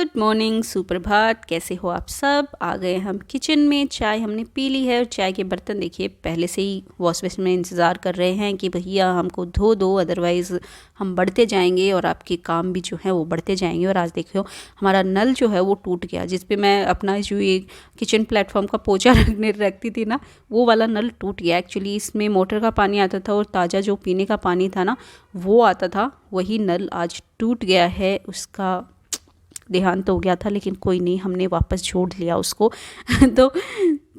Good morning, सुप्रभात। कैसे हो आप सब? आ गए हम किचन में। चाय हमने पी ली है और चाय के बर्तन देखिए पहले से ही वॉश बेसिन में इंतज़ार कर रहे हैं कि भैया हमको धो दो, अदरवाइज़ हम बढ़ते जाएंगे और आपके काम भी जो है वो बढ़ते जाएंगे। और आज देखियो हमारा नल जो है वो टूट गया, जिस पे मैं अपना जो ये किचन प्लेटफॉर्म का पोछा रखती थी ना, वो वाला नल टूट गया। एक्चुअली इसमें मोटर का पानी आता था और ताज़ा जो पीने का पानी था ना वो आता था, वही नल आज टूट गया है। उसका देहांत हो गया था, लेकिन कोई नहीं, हमने वापस जोड़ लिया उसको तो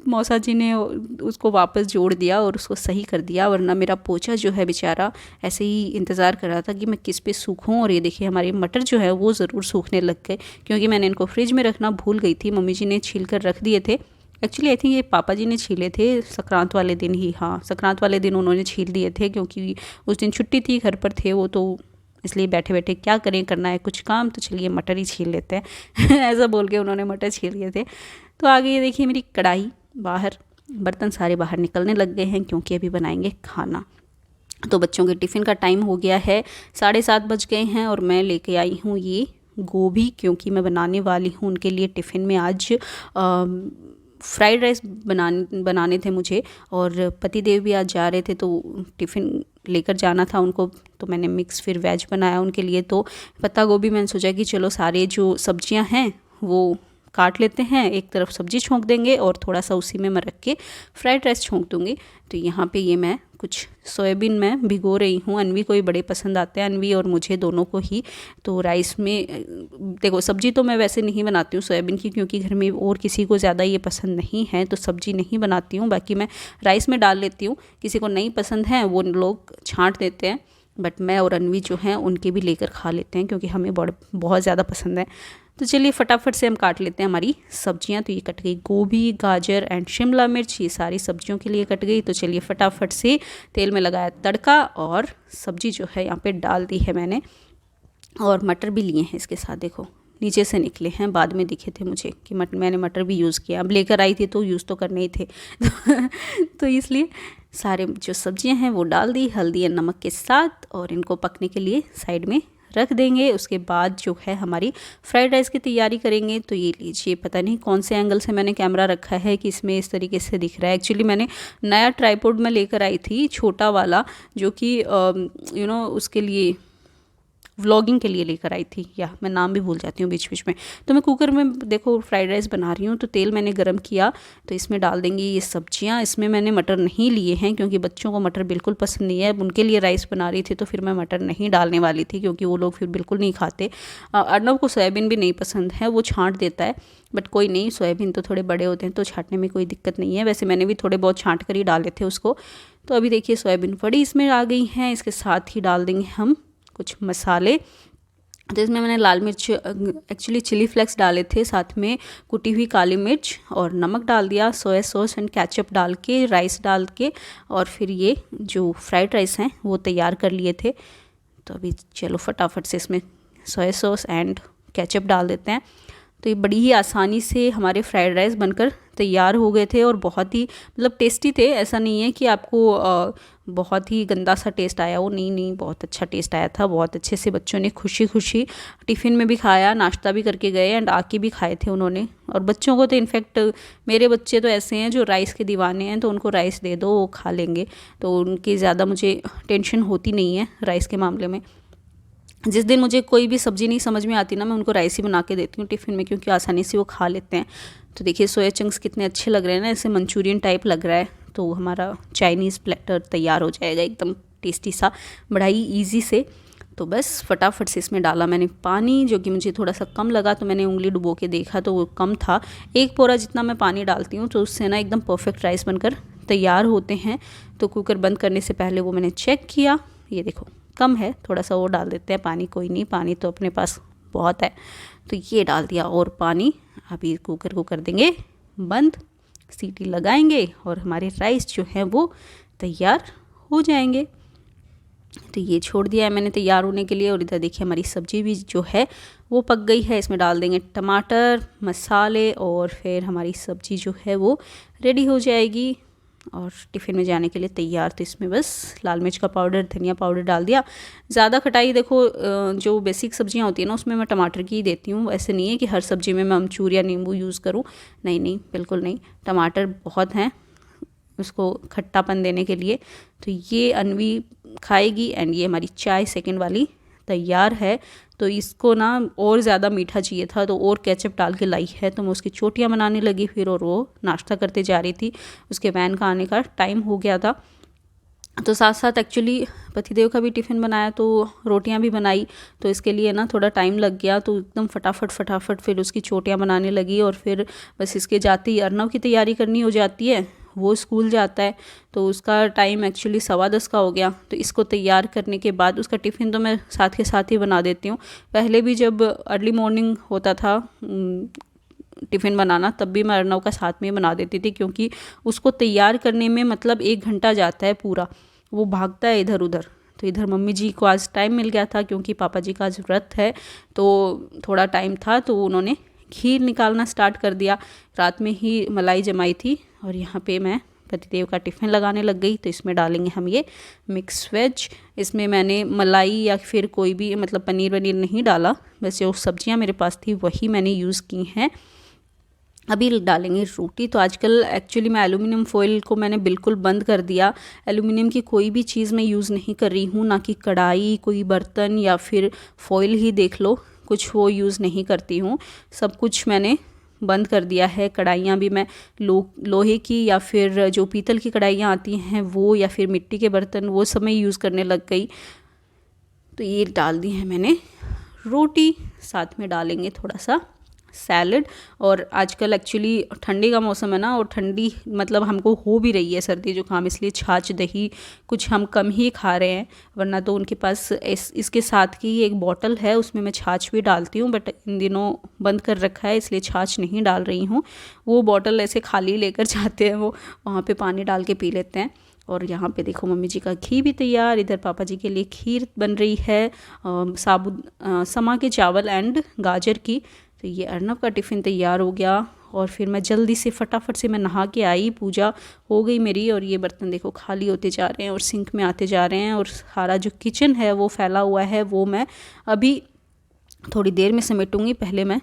मौसा जी ने उसको वापस जोड़ दिया और उसको सही कर दिया। वरना मेरा पोछा जो है बेचारा ऐसे ही इंतज़ार कर रहा था कि मैं किस पे सूखूं। और ये देखिए हमारे मटर जो है वो ज़रूर सूखने लग गए, क्योंकि मैंने इनको फ्रिज में रखना भूल गई थी। मम्मी जी ने छील कर रख दिए थे। एक्चुअली आई थिंक ये पापा जी ने छीले थे संक्रांत वाले दिन ही। हाँ, संक्रांत वाले दिन उन्होंने छील दिए थे, क्योंकि उस दिन छुट्टी थी, घर पर थे वो, तो इसलिए बैठे बैठे क्या करें, करना है कुछ काम तो चलिए मटर ही छील लेते हैं ऐसा बोल के उन्होंने मटर छील लिए थे। तो आगे ये देखिए मेरी कढ़ाई बाहर, बर्तन सारे बाहर निकलने लग गए हैं, क्योंकि अभी बनाएंगे खाना। तो बच्चों के टिफ़िन का टाइम हो गया है, 7:30 बज गए हैं और मैं लेके आई हूँ ये गोभी, क्योंकि मैं बनाने वाली हूँ उनके लिए टिफ़िन में आज फ्राइड राइस बनाने थे मुझे। और पति देव भी आज जा रहे थे, तो टिफ़िन लेकर जाना था उनको, तो मैंने मिक्स फिर वेज बनाया उनके लिए। तो पत्ता गोभी मैंने सोचा कि चलो सारे जो सब्जियां हैं वो काट लेते हैं, एक तरफ सब्जी छोंक देंगे और थोड़ा सा उसी में मैं रख के फ्राइड राइस छोंक दूंगी। तो यहाँ पे ये मैं कुछ सोयाबीन में भिगो रही हूँ। अनवी को ही बड़े पसंद आते हैं, अनवी और मुझे दोनों को ही। तो राइस में देखो, सब्जी तो मैं वैसे नहीं बनाती हूँ सोयाबीन की, क्योंकि घर में और किसी को ज़्यादा ये पसंद नहीं है, तो सब्जी नहीं बनाती हूँ। बाकी मैं राइस में डाल लेती हूँ, किसी को नहीं पसंद है वो लोग छांट देते हैं, बट मैं और अनवी जो हैं उनके भी लेकर खा लेते हैं, क्योंकि हमें बहुत ज़्यादा पसंद है। तो चलिए फटाफट से हम काट लेते हैं हमारी सब्जियां। तो ये कट गई गोभी, गाजर एंड शिमला मिर्च, ये सारी सब्जियों के लिए कट गई। तो चलिए फटाफट से तेल में लगाया तड़का और सब्जी जो है यहाँ पे डाल दी है मैंने। और मटर भी लिए हैं इसके साथ, देखो नीचे से निकले हैं, बाद में दिखे थे मुझे कि मैंने मटर भी यूज़ किया। अब लेकर आई थी तो यूज़ तो करने ही थे तो इसलिए सारे जो सब्जियां हैं वो डाल दी हल्दी और नमक के साथ, और इनको पकने के लिए साइड में रख देंगे। उसके बाद जो है हमारी फ्राइड राइस की तैयारी करेंगे। तो ये लीजिए, पता नहीं कौन से एंगल से मैंने कैमरा रखा है कि इसमें इस तरीके से दिख रहा है। एक्चुअली मैंने नया ट्राइपॉड में लेकर आई थी, छोटा वाला, जो कि उसके लिए व्लॉगिंग के लिए लेकर आई थी, या मैं नाम भी भूल जाती हूँ बीच बीच में। तो मैं कुकर में देखो फ्राइड राइस बना रही हूँ, तो तेल मैंने गरम किया, तो इसमें डाल देंगी ये सब्जियाँ। इसमें मैंने मटर नहीं लिए हैं, क्योंकि बच्चों को मटर बिल्कुल पसंद नहीं है। उनके लिए राइस बना रही थी, तो फिर मैं मटर नहीं डालने वाली थी, क्योंकि वो लोग फिर बिल्कुल नहीं खाते। अर्नव को सोयाबीन भी नहीं पसंद है, वो छाँट देता है, बट कोई नहीं, सोयाबीन तो थोड़े बड़े होते हैं तो छाँटने में कोई दिक्कत नहीं है। वैसे मैंने भी थोड़े बहुत छाँट कर ही डाले थे उसको। तो अभी देखिए सोयाबीन बड़ी इसमें आ गई हैं। इसके साथ ही डाल देंगे हम कुछ मसाले। तो इसमें मैंने लाल मिर्च, एक्चुअली चिली फ्लेक्स डाले थे, साथ में कुटी हुई काली मिर्च और नमक डाल दिया, सोया सॉस एंड केचप डाल के, राइस डाल के, और फिर ये जो फ्राइड राइस हैं वो तैयार कर लिए थे। तो अभी चलो फटाफट से इसमें सोया सॉस एंड केचप डाल देते हैं। तो ये बड़ी ही आसानी से हमारे फ्राइड राइस बनकर तैयार हो गए थे, और बहुत ही मतलब टेस्टी थे। ऐसा नहीं है कि आपको बहुत ही गंदा सा टेस्ट आया हो, नहीं, बहुत अच्छा टेस्ट आया था। बहुत अच्छे से बच्चों ने खुशी खुशी टिफ़िन में भी खाया, नाश्ता भी करके गए एंड आके भी खाए थे उन्होंने। और बच्चों को तो इनफैक्ट, मेरे बच्चे तो ऐसे हैं जो राइस के दीवाने हैं, तो उनको राइस दे दो वो खा लेंगे, तो उनकी ज़्यादा मुझे टेंशन होती नहीं है राइस के मामले में। जिस दिन मुझे कोई भी सब्ज़ी नहीं समझ में आती ना, मैं उनको राइस ही बना के देती हूँ टिफ़िन में, क्योंकि आसानी से वो खा लेते हैं। तो देखिए सोया चंक्स कितने अच्छे लग रहे हैं ना, ऐसे मंचूरियन टाइप लग रहा है। तो हमारा चाइनीज़ प्लेटर तैयार हो जाएगा एकदम टेस्टी सा, बड़ा ही ईजी से। तो बस फटाफट से इसमें डाला मैंने पानी, जो कि मुझे थोड़ा सा कम लगा, तो मैंने उंगली डुबो के देखा तो वो कम था। 1 पोरा जितना मैं पानी डालती हूँ, तो उससे ना एकदम परफेक्ट राइस बनकर तैयार होते हैं। तो कुकर बंद करने से पहले वो मैंने चेक किया, ये देखो कम है, थोड़ा सा और डाल देते हैं पानी, कोई नहीं, पानी तो अपने पास बहुत है। तो ये डाल दिया और पानी। अभी कुकर को कर देंगे बंद, सीटी लगाएंगे और हमारे राइस जो हैं वो तैयार हो जाएंगे। तो ये छोड़ दिया है मैंने तैयार होने के लिए। और इधर देखिए हमारी सब्जी भी जो है वो पक गई है। इसमें डाल देंगे टमाटर, मसाले, और फिर हमारी सब्जी जो है वो रेडी हो जाएगी। और टिफ़िन में जाने के लिए तैयार। तो इसमें बस लाल मिर्च का पाउडर, धनिया पाउडर डाल दिया। ज़्यादा खटाई देखो जो बेसिक सब्जियां होती हैं ना उसमें मैं टमाटर की ही देती हूँ। ऐसे नहीं है कि हर सब्ज़ी में मैं अमचूर या नींबू यूज़ करूँ, नहीं नहीं, बिल्कुल नहीं। टमाटर बहुत हैं उसको खट्टापन देने के लिए। तो ये अनवी खाएगी एंड ये हमारी चाय सेकंड वाली तैयार है। तो इसको ना और ज़्यादा मीठा चाहिए था तो और केचप डाल के लाई है। तो मैं उसकी चोटियाँ बनाने लगी फिर, और वो नाश्ता करते जा रही थी। उसके वैन का आने का टाइम हो गया था। तो साथ साथ एक्चुअली पतिदेव का भी टिफ़िन बनाया तो रोटियां भी बनाई। तो इसके लिए ना थोड़ा टाइम लग गया। तो एकदम फटाफट फिर उसकी चोटियां बनाने लगी। और फिर बस इसके जाते ही अर्नव की तैयारी करनी हो जाती है। वो स्कूल जाता है तो उसका टाइम एक्चुअली 10:15 का हो गया। तो इसको तैयार करने के बाद उसका टिफ़िन तो मैं साथ के साथ ही बना देती हूँ। पहले भी जब अर्ली मॉर्निंग होता था टिफ़िन बनाना तब भी मैं अर्नव का साथ में बना देती थी, क्योंकि उसको तैयार करने में मतलब 1 घंटा जाता है पूरा। वो भागता है इधर उधर। तो इधर मम्मी जी को आज टाइम मिल गया था क्योंकि पापा जी का आज व्रत है, तो थोड़ा टाइम था तो उन्होंने खीर निकालना स्टार्ट कर दिया। रात में ही मलाई जमाई थी और यहाँ पे मैं पतिदेव का टिफ़िन लगाने लग गई। तो इसमें डालेंगे हम ये मिक्स वेज। इसमें मैंने मलाई या फिर कोई भी मतलब पनीर वनीर नहीं डाला, बस जो सब्जियां मेरे पास थी वही मैंने यूज़ की हैं। अभी डालेंगे रोटी। तो आजकल एक्चुअली मैं एल्यूमिनियम फॉइल को मैंने बिल्कुल बंद कर दिया। एल्यूमिनियम की कोई भी चीज़ मैं यूज़ नहीं कर रही हूँ, ना कि कढ़ाई, कोई बर्तन या फिर फॉइल ही देख लो, कुछ वो यूज़ नहीं करती हूँ। सब कुछ मैंने बंद कर दिया है। कढ़ाइयाँ भी मैं लोहे की या फिर जो पीतल की कढ़ाइयाँ आती हैं वो, या फिर मिट्टी के बर्तन, वो सब मैं यूज़ करने लग गई। तो ये डाल दी है मैंने रोटी, साथ में डालेंगे थोड़ा सा सैलड। और आजकल एक्चुअली ठंडी का मौसम है ना, और ठंडी मतलब हमको हो भी रही है सर्दी जुकाम, इसलिए छाछ दही कुछ हम कम ही खा रहे हैं। वरना तो उनके पास इसके साथ की एक बॉटल है, उसमें मैं छाछ भी डालती हूँ, बट इन दिनों बंद कर रखा है इसलिए छाछ नहीं डाल रही हूँ। वो बॉटल ऐसे खाली लेकर जाते हैं, वो वहाँ पे पानी डाल के पी लेते हैं। और यहाँ पे देखो मम्मी जी का घी भी तैयार। इधर पापा जी के लिए खीर बन रही है समा के चावल एंड गाजर की। तो ये अर्नव का टिफ़िन तैयार हो गया। और फिर मैं जल्दी से फटाफट से मैं नहा के आई, पूजा हो गई मेरी। और ये बर्तन देखो खाली होते जा रहे हैं और सिंक में आते जा रहे हैं, और सारा जो किचन है वो फैला हुआ है, वो मैं अभी थोड़ी देर में समेटूंगी। पहले मैं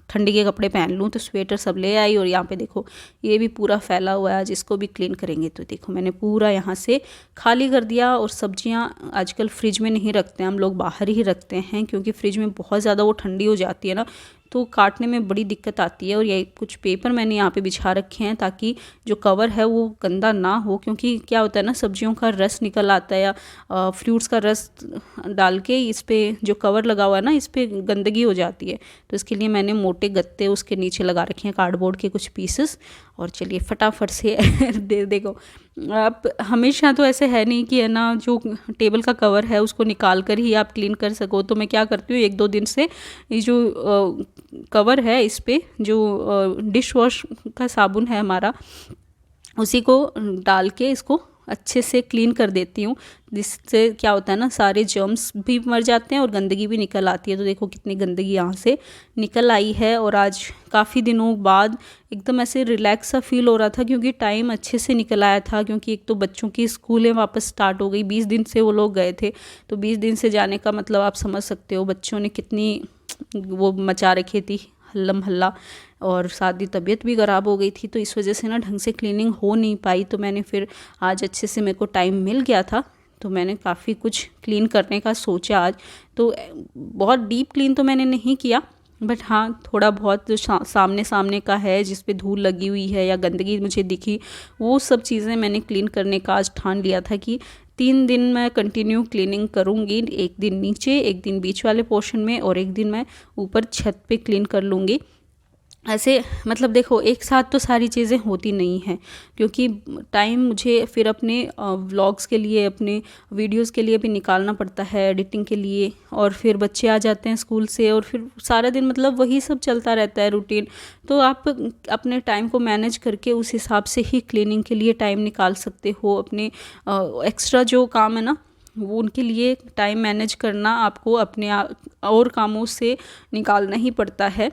ठंडी के कपड़े पहन लूँ। तो स्वेटर सब ले आई। और यहाँ पे देखो ये भी पूरा फैला हुआ है, आज इसको भी क्लीन करेंगे। तो देखो मैंने पूरा यहाँ से खाली कर दिया। और सब्जियाँ आजकल फ्रिज में नहीं रखते, हम लोग बाहर ही रखते हैं, क्योंकि फ्रिज में बहुत ज़्यादा वो ठंडी हो जाती है ना, तो काटने में बड़ी दिक्कत आती है। और ये कुछ पेपर मैंने यहाँ पे बिछा रखे हैं ताकि जो कवर है वो गंदा ना हो, क्योंकि क्या होता है ना, सब्जियों का रस निकल आता है या फ्रूट्स का रस डाल के इस पर जो कवर लगा हुआ है ना, इस पर गंदगी हो जाती है। तो इसके लिए मैंने मोटे गत्ते उसके नीचे लगा रखे हैं, कार्डबोर्ड के कुछ पीसेस। और चलिए फटाफट से देखो आप हमेशा तो ऐसे है नहीं कि है ना, जो टेबल का कवर है उसको निकाल कर ही आप क्लीन कर सको। तो मैं क्या करती हूँ, 1-2 दिन से ये जो कवर है इस पे जो डिश वॉश का साबुन है हमारा, उसी को डाल के इसको अच्छे से क्लीन कर देती हूँ, जिससे क्या होता है ना, सारे जर्म्स भी मर जाते हैं और गंदगी भी निकल आती है। तो देखो कितनी गंदगी यहाँ से निकल आई है। और आज काफ़ी दिनों बाद एकदम ऐसे रिलैक्स सा फील हो रहा था, क्योंकि टाइम अच्छे से निकल आया था। क्योंकि एक तो बच्चों की स्कूलें वापस स्टार्ट हो गई, 20 दिन से वो लोग गए थे। तो 20 दिन से जाने का मतलब आप समझ सकते हो बच्चों ने कितनी वो मचा रखी थी हल्लम हल्ला। और साथ ही तबीयत भी ख़राब हो गई थी, तो इस वजह से ना ढंग से क्लीनिंग हो नहीं पाई। तो मैंने फिर आज अच्छे से, मेरे को टाइम मिल गया था तो मैंने काफ़ी कुछ क्लीन करने का सोचा आज। तो बहुत डीप क्लीन तो मैंने नहीं किया, बट हाँ थोड़ा बहुत जो सामने सामने का है जिस पे धूल लगी हुई है या गंदगी मुझे दिखी, वो सब चीज़ें मैंने क्लीन करने का आज ठान लिया था कि 3 दिन मैं कंटिन्यू क्लीनिंग करूँगी। एक दिन नीचे, एक दिन बीच वाले पोर्शन में, और एक दिन मैं ऊपर छत पे क्लीन कर लूँगी। ऐसे मतलब देखो एक साथ तो सारी चीज़ें होती नहीं हैं, क्योंकि टाइम मुझे फिर अपने व्लॉग्स के लिए, अपने वीडियोस के लिए भी निकालना पड़ता है, एडिटिंग के लिए। और फिर बच्चे आ जाते हैं स्कूल से और फिर सारा दिन मतलब वही सब चलता रहता है रूटीन। तो आप अपने टाइम को मैनेज करके उस हिसाब से ही क्लीनिंग के लिए टाइम निकाल सकते हो। अपने एक्स्ट्रा जो काम है ना, वो उनके लिए टाइम मैनेज करना आपको अपने और कामों से निकालना ही पड़ता है।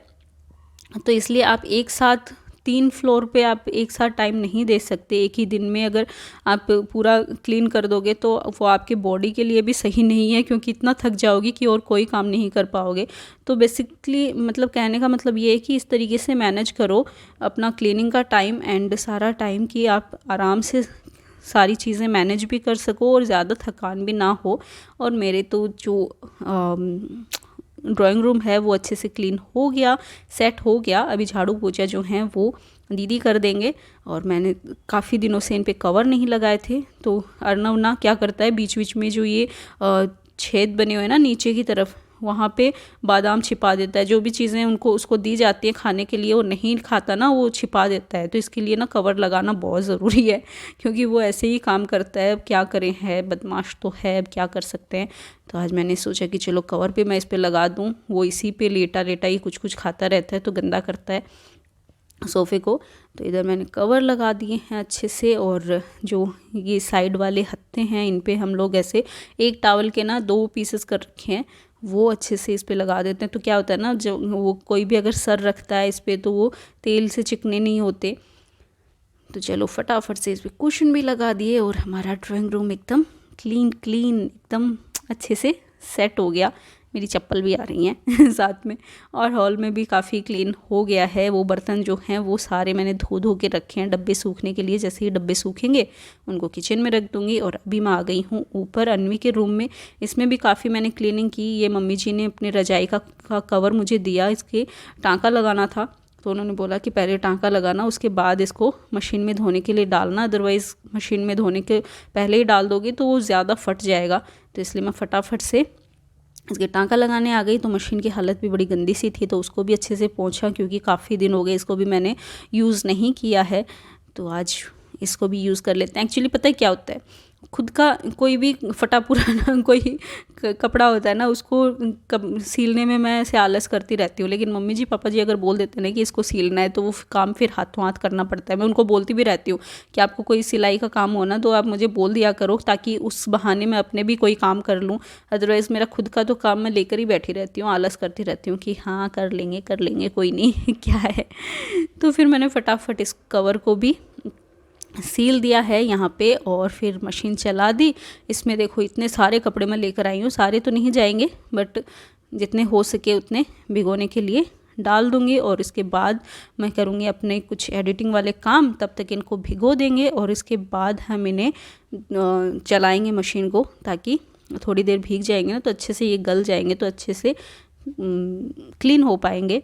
तो इसलिए आप एक साथ 3 फ्लोर पे आप एक साथ टाइम नहीं दे सकते एक ही दिन में। अगर आप पूरा क्लीन कर दोगे तो वो आपके बॉडी के लिए भी सही नहीं है, क्योंकि इतना थक जाओगी कि और कोई काम नहीं कर पाओगे। तो बेसिकली मतलब कहने का मतलब ये है कि इस तरीके से मैनेज करो अपना क्लीनिंग का टाइम एंड सारा टाइम, कि आप आराम से सारी चीज़ें मैनेज भी कर सको और ज़्यादा थकान भी ना हो। और मेरे तो जो ड्राइंग रूम है वो अच्छे से क्लीन हो गया, सेट हो गया। अभी झाड़ू पोछा जो हैं वो दीदी कर देंगे। और मैंने काफ़ी दिनों से इन पे कवर नहीं लगाए थे, तो अर्नव ना क्या करता है, बीच बीच में जो ये छेद बने हुए हैं ना नीचे की तरफ, वहाँ पे बादाम छिपा देता है। जो भी चीज़ें उसको दी जाती हैं खाने के लिए वो नहीं खाता ना, वो छिपा देता है। तो इसके लिए ना कवर लगाना बहुत ज़रूरी है, क्योंकि वो ऐसे ही काम करता है। अब क्या करें, है बदमाश तो है, अब क्या कर सकते हैं। तो आज मैंने सोचा कि चलो कवर पे मैं इस पे लगा दूँ। वो इसी पे लेटा लेटा ही कुछ कुछ खाता रहता है, तो गंदा करता है सोफ़े को। तो इधर मैंने कवर लगा दिए हैं अच्छे से। और जो ये साइड वाले हत्थे हैं इन पे हम लोग ऐसे एक टॉवल के ना 2 पीसेस कर रखे हैं, वो अच्छे से इस पे लगा देते हैं। तो क्या होता है ना, जो वो कोई भी अगर सर रखता है इस पे तो वो तेल से चिकने नहीं होते। तो चलो फटाफट से इस पे कुशन भी लगा दिए और हमारा ड्राइंग रूम एकदम क्लीन एकदम अच्छे से सेट हो गया। मेरी चप्पल भी आ रही हैं साथ में। और हॉल में भी काफ़ी क्लीन हो गया है। वो बर्तन जो हैं वो सारे मैंने धो के रखे हैं डब्बे सूखने के लिए। जैसे ही डब्बे सूखेंगे उनको किचन में रख दूँगी। और अभी मैं आ गई हूँ ऊपर अन्वी के रूम में। इसमें भी काफ़ी मैंने क्लीनिंग की। ये मम्मी जी ने अपने रजाई का कवर मुझे दिया, इसके टाँका लगाना था। तो उन्होंने बोला कि पहले टाँका लगाना, उसके बाद इसको मशीन में धोने के लिए डालना, अदरवाइज़ मशीन में धोने के पहले ही डाल दोगे तो वो ज़्यादा फट जाएगा। तो इसलिए मैं फटाफट से इसके टाँका लगाने आ गई। तो मशीन की हालत भी बड़ी गंदी सी थी, तो उसको भी अच्छे से पोंछा, क्योंकि काफ़ी दिन हो गए इसको भी मैंने यूज़ नहीं किया है। तो आज इसको भी यूज़ कर लेते हैं। एक्चुअली पता है क्या होता है, खुद का कोई भी फटा पुराना कोई कपड़ा होता है ना, उसको सीलने में मैं ऐसे आलस करती रहती हूँ। लेकिन मम्मी जी पापा जी अगर बोल देते हैं कि इसको सीलना है, तो वो काम फिर हाथों हाथ करना पड़ता है। मैं उनको बोलती भी रहती हूँ कि आपको कोई सिलाई का काम हो ना तो आप मुझे बोल दिया करो, ताकि उस बहाने मैं अपने भी कोई काम कर लूँ। अदरवाइज़ मेरा खुद का तो काम मैं लेकर ही बैठी रहती हूँ, आलस करती रहती हूँ कि हाँ कर लेंगे कोई नहीं क्या है। तो फिर मैंने फटाफट इस कवर को भी सील दिया है यहाँ पे और फिर मशीन चला दी। इसमें देखो इतने सारे कपड़े मैं लेकर आई हूँ, सारे तो नहीं जाएंगे बट जितने हो सके उतने भिगोने के लिए डाल दूँगी। और इसके बाद मैं करूँगी अपने कुछ एडिटिंग वाले काम, तब तक इनको भिगो देंगे और इसके बाद हम इन्हें चलाएँगे मशीन को, ताकि थोड़ी देर भीग जाएंगे ना तो अच्छे से ये गल जाएंगे, तो अच्छे से क्लीन हो पाएंगे।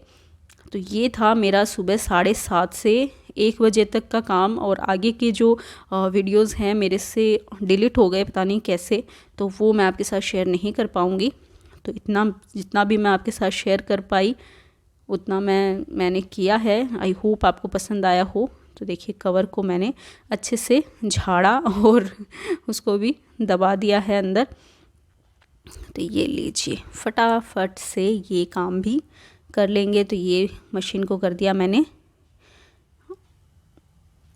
तो ये था मेरा सुबह 7:30 से 1 बजे तक का काम। और आगे के जो वीडियोस हैं मेरे से डिलीट हो गए, पता नहीं कैसे, तो वो मैं आपके साथ शेयर नहीं कर पाऊँगी। तो जितना भी मैं आपके साथ शेयर कर पाई उतना मैंने किया है। आई होप आपको पसंद आया हो। तो देखिए कवर को मैंने अच्छे से झाड़ा और उसको भी दबा दिया है अंदर। तो ये लीजिए फटाफट से ये काम भी कर लेंगे। तो ये मशीन को कर दिया मैंने।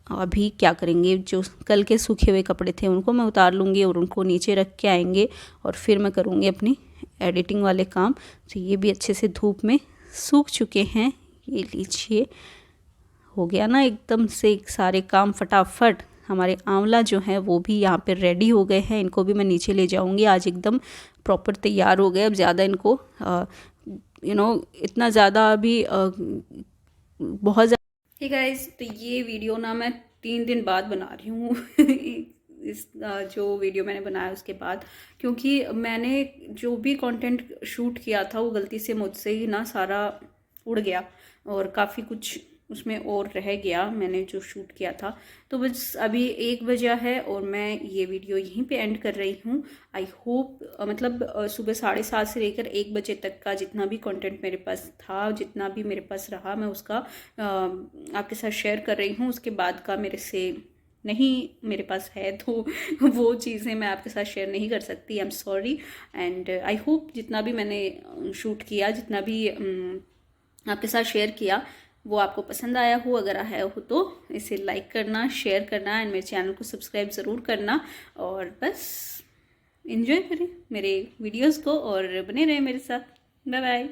अभी क्या करेंगे, जो कल के सूखे हुए कपड़े थे उनको मैं उतार लूँगी और उनको नीचे रख के आएंगे और फिर मैं करूँगी अपनी एडिटिंग वाले काम। तो ये भी अच्छे से धूप में सूख चुके हैं। ये लीजिए हो गया ना एकदम से सारे काम फटाफट। हमारे आंवला जो हैं वो भी यहाँ पे रेडी हो गए हैं, इनको भी मैं नीचे ले जाऊँगी। आज एकदम प्रॉपर तैयार हो गए। अब ज़्यादा इनको इतना ज़्यादा अभी बहुत ज़्यादा। हे गाइस, तो ये वीडियो ना मैं 3 दिन बाद बना रही हूँ इस जो वीडियो मैंने बनाया उसके बाद, क्योंकि मैंने जो भी कंटेंट शूट किया था वो गलती से मुझसे ही ना सारा उड़ गया और काफ़ी कुछ उसमें और रह गया मैंने जो शूट किया था। तो बस अभी 1 बजा है और मैं ये वीडियो यहीं पे एंड कर रही हूँ। आई होप मतलब सुबह 7:30 से लेकर 1 बजे तक का जितना भी कंटेंट मेरे पास था, जितना भी मेरे पास रहा, मैं उसका आपके साथ शेयर कर रही हूँ। उसके बाद का नहीं मेरे पास है, तो वो चीज़ें मैं आपके साथ शेयर नहीं कर सकती। I am sorry. And I hope जितना भी मैंने शूट किया, जितना भी आपके साथ शेयर किया, वो आपको पसंद आया हो। अगर आया हो तो इसे लाइक करना, शेयर करना एंड मेरे चैनल को सब्सक्राइब ज़रूर करना। और बस एंजॉय करें मेरे वीडियोस को और बने रहें मेरे साथ। Bye bye.